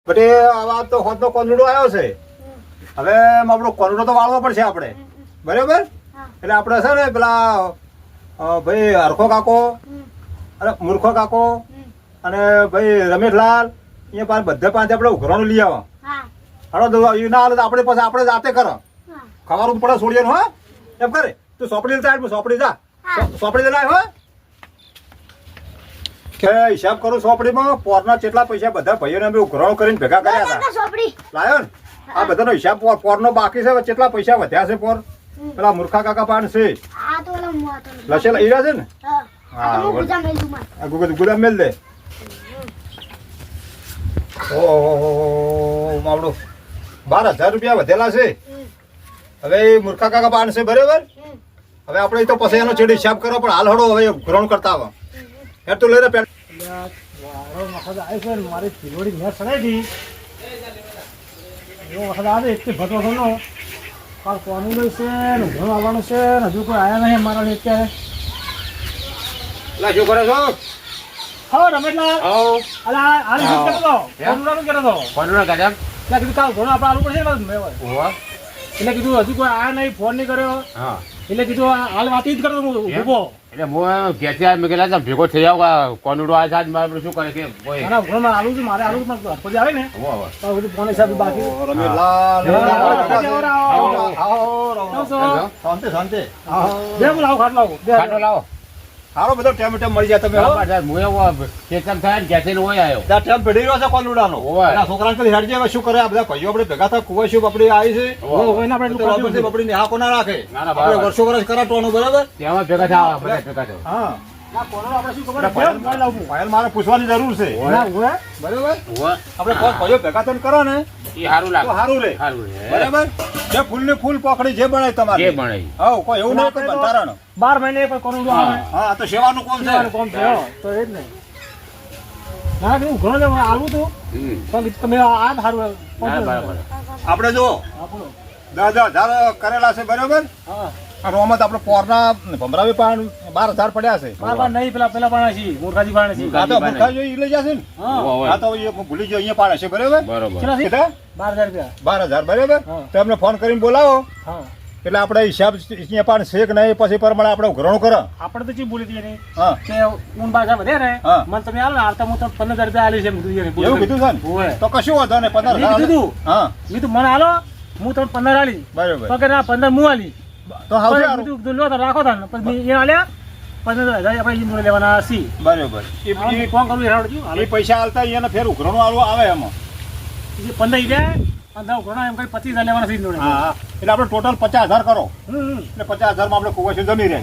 બટે આવા તો હોતનો કોનુડો આવ્યો છે. હવે આપણો કોનુડો તો વાળવો પડશે આપણે, બરાબર? એટલે આપણે છે ને પેલા ભાઈ હરખો કાકો અને મૂર્ખો કાકો અને ભાઈ રમેશલાલ અહીંયા પાસે બધા પાસે આપણે ઉઘરાણું લઈ આવો. હાલો એ ના હાલે તો આપણે પાસે આપણે જાતે કરો, ખવાનું પડે છોડીએ. હા એમ કરે તું સોંપડી લેતા આવ, સોંપડી જા, સોંપડી લેલા હો. હિસાબ કરું સોપડીમાં પોરના કેટલા પૈસા બધા ભાઈઓને અમે ઉઘરાણું કરીને ભેગા કર્યા હતા. લાયો ને આ બધાનો હિસાબ પોરનો બાકી છે, કેટલા પૈસા વધ્યા છે પોર પેલા મૂર્ખા કાકા પાન છે લસેલા ઈરા છે ને. હા ગુદામ મેલ દે. ઓહો આપણું 12,000 રૂપિયા વધેલા છે. હવે મૂર્ખા કાકા પાન છે, બરાબર? હવે આપણે તો પછી એનો છેડે હિસાબ કરો, પણ હાલ હડો હવે ઉઘરાણું કરતા આવો. યાર તું લઈને પેટ મારી ફીરોડી મેં સડાઈ હતી એવો વખત આવે એટલી ભટો ઘણો કાલ કોનું છે ને ઘણું આવવાનું છે ને હજુ કોઈ આવ્યા નહીં અમારા અત્યારે. શું કરે છો? હા રમેશલાલ કીધું કાલ ઘણું આપણે આવું પડશે એટલે કીધું હજુ કોઈ આયા નહીં, ફોન નહીં કર્યો એટલે કીધું હાલ વાત જ કરો ઉભો. એટલે હું ઘેરથી મેં કહેલા ભેગો થઈ જાવ કોનુડો આ સાજ મારે શું કરે કે આલુ છું મારે આલુ પછી આવે ને તો બધું ફોન હિસાબ બાકી. શાંતિ શાંતિ લાવો ખાટલો લાવો સારો બધો ટેમ મળી જાય. તમે ખેતમ થાય ને ઘેરથી હોય આવ્યો ત્યાં ટેમ પડી રહ્યો છે કોનુડાનો. છોકરા કદી હેડ જાય શું કરે? આ બધા ભાઈઓ આપણે ભેગા થાય કુવા શું આપડી આવી છે આપડી નિહાકો ના રાખે. આપણે વર્ષો વર્ષ કરાટવાનું, બરાબર? તેમાં ભેગા થયા ભેગા થયા. હા મારે પૂછવાની જરૂર છે, બરાબર? આપણે ભાઈઓ ભેગા થઈને કરો ને એ સારું લાગે, સારું રે, બરાબર? જે ફૂલ ને ફૂલ પકડી જે બનાય તમારે જે બને હા કોઈ એવું નહીં કોઈ બંધારણ 12 મહિને પણ કોનું આવે. હા તો સેવાનું કોમ છે તો એ જ નહીં ના કે ઘણો જ આવું તો તમે આ સારું આપણે જો 10,000 કરેલા છે, બરાબર? રોમત આપણે પોરના ભમરાવી પણ 12,000 પડ્યા છે. નહીં પેલા પાણા છે મૂર્ખાજી પાણા છે. આ તો મૂર્ખાજી લઈ જશે ને. આ તો ભૂલી ગયો અહીંયા પાડે છે, બરાબર? 12,000 બરાબર? તો એમને ફોન કરીને બોલાવો એટલે આપણે હિસાબ અહીંયા પણ છે કે નહીં, પછી પ્રમાણે આપણે ઉઘરાણું કરો. આપણે તો ચી બોલી દઈએ ને હા કે ઊન બાજા વધે ને મને તમે આલો ને આવતા હું તો 15,000 રૂપિયા આલી છે એમ કીધું. એવું કીધું છે ને? તો કશું વાંધો નહીં, 15,000 કીધું. હા મેં તો મને આલો હું તમને 15 આલી, બરાબર? તો કે ના 15 હું આલી તો હા લો તો રાખો તા પછી એ આલ્યા 15,000 આપણે ઈ જોડે લેવાના સી, બરાબર? ફોન કરું હેરાડજો એ પૈસા આલતા એને ફેર ઉઘરાણું આલવું આવે એમાં. 15 ગયા 15 ઘણા એમ કઈ 25,000 લેવાના સી જોડે. હા એટલે આપણે ટોટલ 50,000 કરો એટલે 50,000 માં આપણે કુવાસી જમી રહે,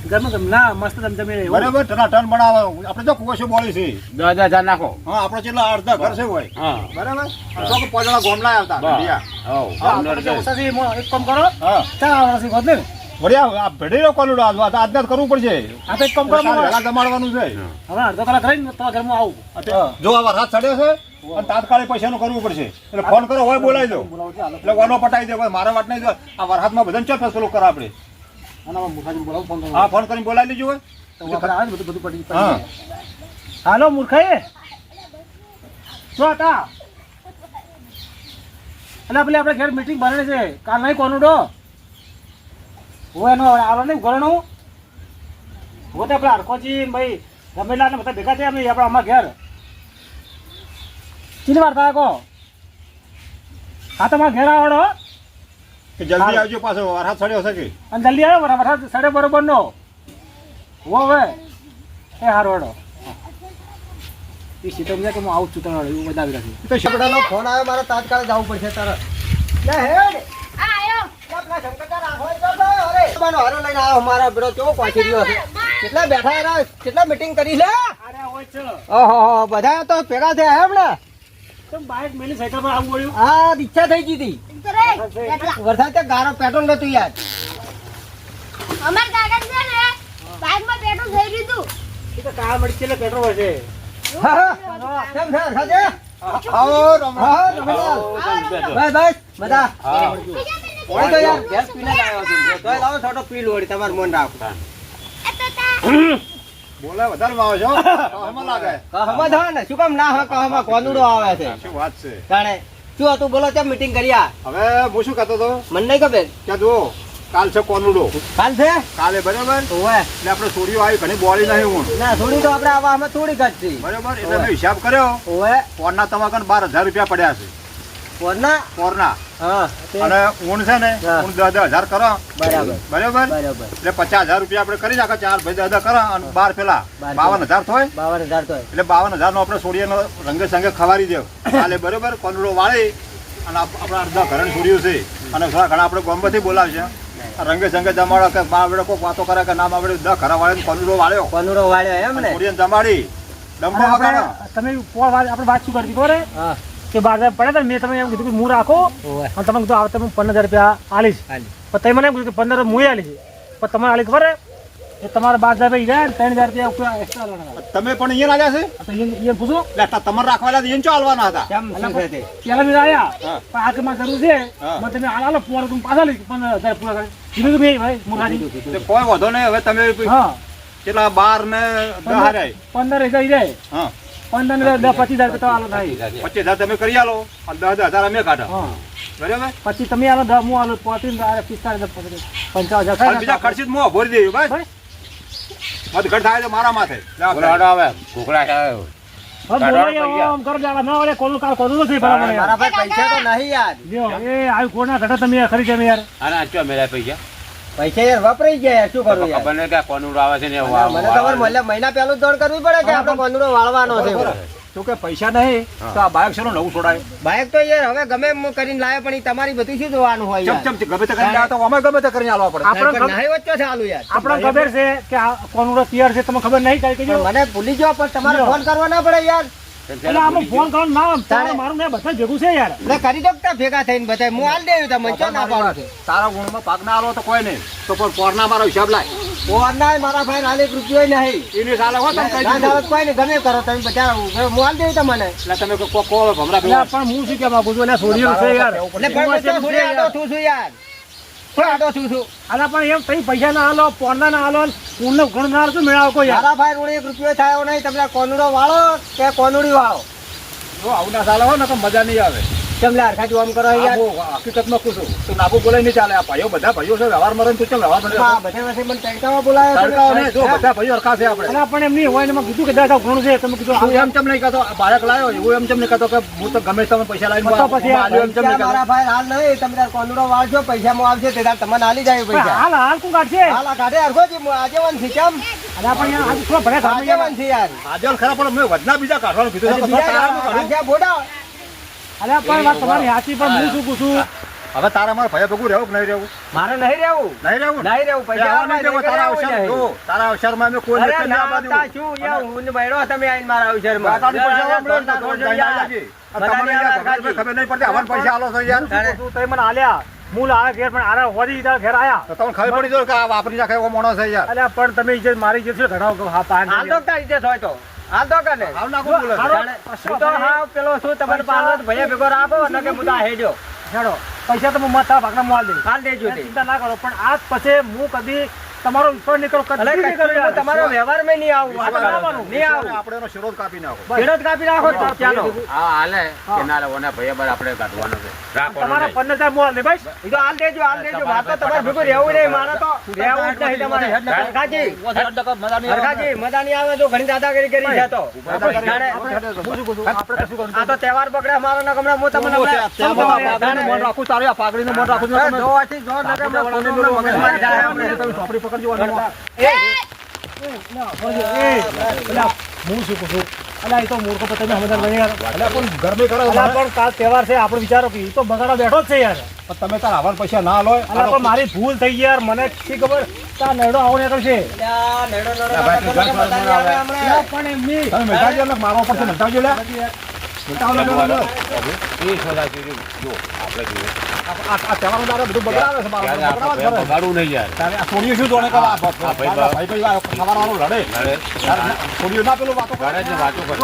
ઘરમાં ના મસ્ત જમી રહે, બરાબર? ટન બનાવે આપણે જો કુવાસી બોલી છે 10,000 નાખો. હા આપણે કેટલા અડધા ઘર છે હોય, બરાબર? તો કે પોજડા ગોમલા આવતા એક કામ કરો હા ચા આવશે બદલે વડિયા આ ભેડી કોલું આજના કરવું પડશે. આ તો એક કામ કરો વહેલા જમાડવાનું છે. હવે અડધો કલાક રહીને તો ઘરમાં આવું. જો આ વરસાદ ચડ્યો છે અને તાત્કાલિક પૈસાનું કરવું પડશે એટલે ફોન કરો હોય બોલાવી દો એટલે વાનો પટાઈ દે. મારા વાત નહીં, આ વરસાદમાં બધાને ચાલ ફેસલો કરો આપણે. હા ફોન કરીને બોલાવી લેજો હોય બધું પડી. હાલો મૂર્ખાએ શું હતા એટલે પેલી આપણે ઘેર મીટિંગ ભરણી છે કાલ નહીં કોનુડો હું એનો આવો નહીં ઘરણું હું તો પેલા હરખોજી ભાઈ રમેલા ને બધા ભેગા થયા અમે આપણે અમારા ઘેર ચીની વાર થાય કહો. હા તમારા ઘેર આવડો જલ્દી આવજો, પાછો વરસાદ ચડ્યો છે કે અને જલ્દી આવ્યો વરસાદ સાડે બરોબર નો હો હવે એ હારો હડો એ સીટો કે હું આવું છું તને એવું બધા આવી રાખ્યું. તો શેપડાનો ફોન આવ્યો મારે તાત્કાલિક જવું પડશે તરત. કેટલા બેઠા રહ્યા, કેટલા મીટિંગ કરી લે. ઓહો બધા તો ભેગા થયા એમ ને. બાઇક મેલી સાયકલ પર આવું પડ્યું. હા ઈચ્છા થઈ ગઈ હતી વરસાદ ત્યાં ગારો પેટ્રોલ નતું યાર. અમાર કાકા છે ને બાઇકમાં પેટ્રોલ થઈ ગયું તું. એ તો કાર મળી છે એટલે પેટ્રોલ હશે. કેમ છે વરસાદે? બસ બધા તો યાર ગેસ પીને જ આવ્યો છું. તો લાવો થોડો પી લો તમારું મન રાખો. બોલે વધારે માં આવે છે હો. કહમાં લાગે કહમાં થાય ને શું કામ ના હોય કહમાં કોનુડો આવે છે શું વાત છે. જાણે શું હતું બોલો ત્યાં મીટિંગ કર્યા હવે હું શું કહેતો હતો મને નહીં ખબર કે જુઓ કાલ છે કોનુડો કાલ છે કાલે બરાબર ઓવે એટલે આપણે છોડીઓ આવી ઘણી બોલી નહીં હું ના થોડી તો આપણે આવામાં થોડી ઘટતી બરાબર એટલે મેં હિસાબ કર્યો ઓવે પોરના તમારા કણ 12,000 રૂપિયા પડ્યા છે કોના પોરના હા અને ઊણ છે ને હા. ઊણ 10,000 કરો બરાબર બરાબર બરાબર એટલે 50,000 રૂપિયા આપણે કરી નાખો 4 ભાઈ 10 કરો અને 12 પેલા 52,000 થાય 52,000 તો એટલે 52,000 નો આપણે છોડીએનો રંગે સંગે ખવારી દેવ કાલે બરોબર કોનડો વાળી અને આપણા અડધા ઘરણ છોડ્યું છે અને થોડા ઘણા આપણે ગોમમાંથી બોલાવશે રંગે સંગે જમાડો કે મા આપણે કોઈ વાતો કરે કે ના આપણે 10 ઘરા વાળીને કોનડો વાળ્યો કોનુડો વાળ્યો એમ ને છોડીને જમાડી ડંકો અને વગાડો તમે આપણે વાત શું કરી ખબર હે? હા કે 12,000 પડ્યા હતા, મેં તમને એમ કીધું કે હું રાખો ઓવે અને તમે કીધું તમે 15,000 રૂપિયા આલીશ. હાલી પણ તમે મને એમ કીધું કે 15,000 હું આલીશ. પણ તમારે આલી ખબર હે? એ તમારા 12,000 રૂપિયા ગયા ને 3,000 રૂપિયા ઉપર એક્સ્ટ્રા લાગવાના. તમે પણ અહીંયા લાગ્યા છે તો એ પૂછો એટલે તમારે રાખવાના એને ચો હાલવાના હતા કેમ શું છે તે પેલા મેં આયા હા. પણ આ કે મારે જરૂર છે હા. મને તમે આલો પોર તમે પાછા લઈ 15,000 પૂરા કરી કીધું કે ભાઈ ભાઈ મુખાજી તે કોઈ વાંધો નહીં હવે તમે હા કેટલા 12 ને 10 હારે 15,000 જાય હા 15,000 25,000 રૂપિયા તો આલો થાય 25,000 તમે કરી આલો અને 10,000 અમે કાઢો હા બરાબર પછી તમે આલો 10 હું આલો 45,000 55,000 અને બીજા ખર્ચિત મોં ભરી દેવું બસ બસ. મત ઘટ થાય તો મારા માથે બોલો હડો હવે ઘોઘલા આવે. હવે બોલાય આમ કરો કે આ ના વાળે કોનું કાલ કોનું નથી બરાબર યાર. મારા ભાઈ પૈસા તો નહીં યાર લ્યો, એ આવી કોના ઘટા તમે યાર ખરી તમે યાર અને આ ચો મેળા પૈસા પૈસા યાર વપરાઈ ગયા યાર શું કરવું યાર ખબર નહીં કે આ કોનુડો આવે છે ને મને ખબર મહિના પહેલું દોડ કરવી પડે કે આપણે કોનુડો વાળવાનો છે તો કે પૈસા નહીં તો આ બાઇક શેનો નવું છોડાય બાઈક તો યાર હવે ગમે એમ કરીને લાવે પણ ઈ તમારી બધું શું જોવાનું હોય યાર ચમ ગમે તે કરીને લાવે તો અમે ગમે તે કરીને આલવા પડે આપણે પણ નહીં વચ્ચે ચાલુ યાર આપણને ખબર છે કે આ કોનુડો તૈયાર છે તમને ખબર નહીં કઈ કીધું પણ મને ભૂલી જાવ પણ તમારે ફોન કરવા ના પડે યાર એટલે આમાં ફોન કરવાનો ના તારે મારું ને બધા ભેગું છે યાર એટલે કરી દો કે ભેગા થઈને બધા હું હાલ દેવું તમને ચો ના પાડું છે તારા ગુણમાં ભાગ ના આલો તો કોઈ નહીં તો પણ પોરના મારો હિસાબ લાય ફોન ના મારા ભાઈ હાલ 1 રૂપિયો નહીં એની સાલે હો તમે કહી ના દીધું ચાલો કોઈ નહીં ગમે કરો તમે બધા હું હાલ દેવું તમને એટલે તમે કો ભમરા એટલે પણ હું શું કે માંગુ છું એટલે છોડીઓ છે યાર એટલે પણ હું તો થોડી આડો છું છું યાર થોડી આડો છું છું અલા પણ એમ તઈ પૈસા ના આલો પોરના ના આલો ઊંડનો ઘણ ના આલો મેળાવ કોઈ યાર મારા ભાઈ રોડ 1 રૂપિયો થયો નહીં તમે કોનુડો વાળો કે કોનુડી વાળો જો આવું ના સાલે હો ને તો મજા નહીં આવે કેમ લે હરખા આમ કરો યાર હકીકતમાં પૂછું તો નાબુ બોલે નહીં ચાલે આ ભાઈઓ બધા ભાઈઓ છે વ્યવહાર મરણ તું કેમ વ્યવહાર હા, બધા પાસે મને ટેન્કામાં બોલાયો છે. તડકાઓ નહીં, જો બધા ભાઈઓ હરખા છે આપણે અલા પણ એમ નહીં હોય ને મેં કીધું કે દાદા ઘણું છે તમે કીધું હું એમ ચમ નહીં કહેતો આ બાળક લાવ્યો એવું એમ ચમ નહીં કહેતો કે હું તો ગમે તમે પૈસા લાવીને તો પછી આલ્યો એમ ચમ નહીં કહેતો. મારા ભાઈ હાલ નહીં તમે તાર કોનુડો વાળજો પૈસામાં આવશે તે તાર તમને આલી જાય પણ પૈસા હાલ હાલ કોણ કાઢશે હાલ આ કાઢે હરખો જી આજેવન છે કેમ અલા પણ યાર આજ થોડા ભરે ખાવા યાર આજેવન છે યાર આજલ ખરા પણ મેં વધના બીજા કાઢવાનું કીધું છે. બીજા તારાનું કાઢું. રાજ્યા બોડા અલા પણ વાત તમારી સાચી પણ હું શું પૂછું હવે તારા મારા ભાઈ ભેગું રહેવું કે નહીં રહેવું મારે નહીં રહેવું નહીં રહેવું ને? નહીં રહેવું પૈસા રહેવા નહીં દેવો. તારા નહીં. અવસર જો, તારા અવસરમાં અમે કોઈ અરે લેખે ના ના આપવા તા દેવું. શું યાર હું બૈરો તમે આઈને મારા અવસરમાં તાતાની પૈસા વાળો મળે ને તો દોડ જાય ના લાગી. અને તમને યાર ખબર નહીં પડતી આવાને પૈસા આલો છો યાર તું તઈ મને આલ્યા મૂળ આવે ઘેર પણ આરા હોરી તારા ઘેર આયા તો તમને ખબર પડી જાય કે આ વાપરી નાખે એવો માણસ છે યાર અલ્યા પણ તમે ઇજ્જત મારી ઇજ્જત છે ઘટાડો કે હા પાન હાલ તો તારી ઇજ્જત હોય તો હાલ તો કને હાવ નાખું બોલે છે. હારો. હું તો હા પેલો શું તમારે પાછળ ભૈયા ભેગો રાખો અને કે હું તો હેડ્યો હેડો પૈસા તો હું મત તારા ભાગના મોલ દે હાલ દેજો તે ચિંતા ના કરો પણ આજ પછી હું કદી તમારો વિશ્વાસ નહીં કરું અલે કદી નહીં કરું કચ્છી યાર. તમારો વ્યવહારમાં નહીં આવું વાત વિશ્વાસ કરવાનું. નહીં આવું આપણે એનો શિરોધ કાપી નાખો વિરોધ કાપી રાખો તો ચાલો હા હાલે કે ના લે ઓના ભાઈ બર આપણે કાઢવાનો છે રાખવાનો તમારા નહીં. 15,000 મોલ દે ભાઈ એ તો હાલ દેજો મારે તો તમારે ભેગું રહેવું નહીં મારે તો રહેવું જ નહીં તમારે હરખાજી હરખાજી મજા નહીં આવે તો ઘણી દાદાગીરી કરી છે તો જાણે આ તો તહેવાર પકડે મારો ના કમરા હું તમને પાઘડીનું મન રાખું તારે આ પાઘડીનું મન રાખું છું તમે. જોવાથી જો ન કે મગજમારી જાય આપણે. તમે ચોપડી પકડજો અને હું શું કહું છું અલા એ તો મૂર્ખો તો તમે સમજદાર બની યાર અલ્યા પણ ગરમી કરો અલા પણ કાલ તહેવાર છે આપણે વિચારો કે એ તો બગાડો બેઠો જ છે યાર પણ તમે તારા આવાના પૈસા ના લો અલા પણ મારી ભૂલ થઈ યાર મને શી ખબર તા નેડો આવો ને કરશે અલ્યા, નેડો નેડો મજા નહીં આવે હમણાં. અલા પણ એમની તમે મેટાવજો ને મારવા પડશે મેટાવજો લે મેટાવજો લે. એ સોદા સુધી જો આપણે જોઈએ આ તહેવારનો દાડો બધું બગડાવે છે મારો ત્યારે બગડાવે આપણે જ કરે. બગાડવું નહીં યાર તારે આ છોડીઓ શું જોડે કરે આ ભાઈ ભાઈ સવારવાળો લડે અરે તારે છોડીઓ ના પેલું વાતો કરે ઘરે જ વાતો કરે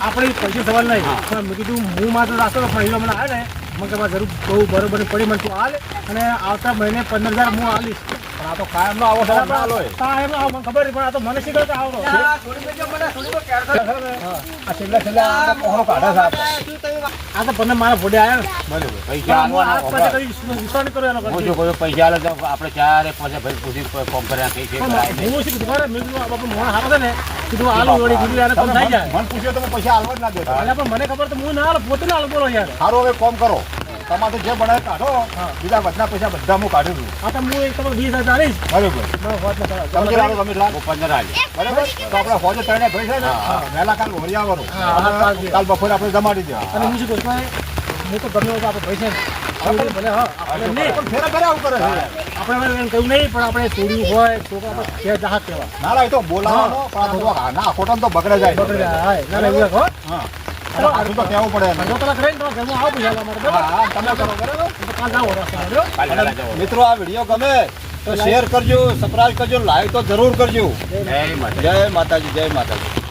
આપણે પૈસા સવાલ નહીં પણ મેં કીધું હું માત્ર રાખતો હતો પણ એ મને આવે ને મને કે મારે જરૂર બહુ બરોબર પડી મને તું હાલ અને આવતા મહિને 15,000 હું આલીશ પણ આ તો કાયમ નો આવો છે ના લોય. કાયમ આવો મને ખબર નહીં, પણ આ તો મને શીખર કે આવડો. આ થોડી મેજો મને થોડી કો કેર થયો. આ છેલ્લે આ કોહરો કાઢે છે આપણે. આ તો બંને મારા ભોડે આયા ને. બરાબર. પૈસા હું આલવાના હાથ પાસે કરી વિશ્વાસ નહીં કર્યો એનો હું કરતી. જો કોઈ પૈસા આલે તો આપણે ચારે પાંચે ભાઈ પૂછી ફોન કર્યા કઈ છે કરાય નહીં. હું શીખું ખબર મેં કીધું આ બાપુ મોણા હારો છે ને કીધું આલુ વળી કીધું યાર કોમ થઈ જાય. મન પૂછ્યો તો હું પૈસા આલવા જ ના દેતો. એટલે પણ મને ખબર તો હું ના આલું, પોતે ના આલું, બોલો યાર. સારું હવે કોમ કરો. તમારે જે બનાવે કાઢો. બીજા બધા પૈસા બધા હું કાઢી દઉં. આ તો હું એક તમારે 20,000 આલીશ. બરાબર. બસ વાત ના કરો. તમે લાવો તમે લાવો. હું 15 આલી. બરાબર. તો આપણે હોજે ત્રણે ભાઈ છે ને વહેલા કાલ વળી આવવાનું. કાલ બપોરે આપણે જમાડી દેવા. અને હું શું કહું છું, હું તો ગમે એવું આપણે પૈસા આપણે ભલે હા આપણે નહીં પણ ફેરા ફેરા આવું કરે છે. આપણે એમ કહ્યું નહીં, પણ આપણે ચોરી હોય તો આપણે કે જાહક કહેવા ના ના એ તો બોલાવાનો પણ આ બધું ના ખોટા તો બગડે જાય. બગડી જાય. હા ના ના એવું હો. હા. એટલે આટલું તો કહેવું પડે એને. અડધો કલાક રહીને તમારે ઘરમાં આવો પૈસા આપવા માટે, બરાબર? હા તમે કરો બરાબર. હું તો કાલ જાઉં રસ્તા બરાબર? કાલે વહેલા જવાનું. મિત્રો આ વિડીયો ગમે તો શેર કરજો, સબસ્ક્રાઇબ કરજો, લાઈક તો જરૂર કરજો. જય માતા. જય માતાજી, જય માતાજી.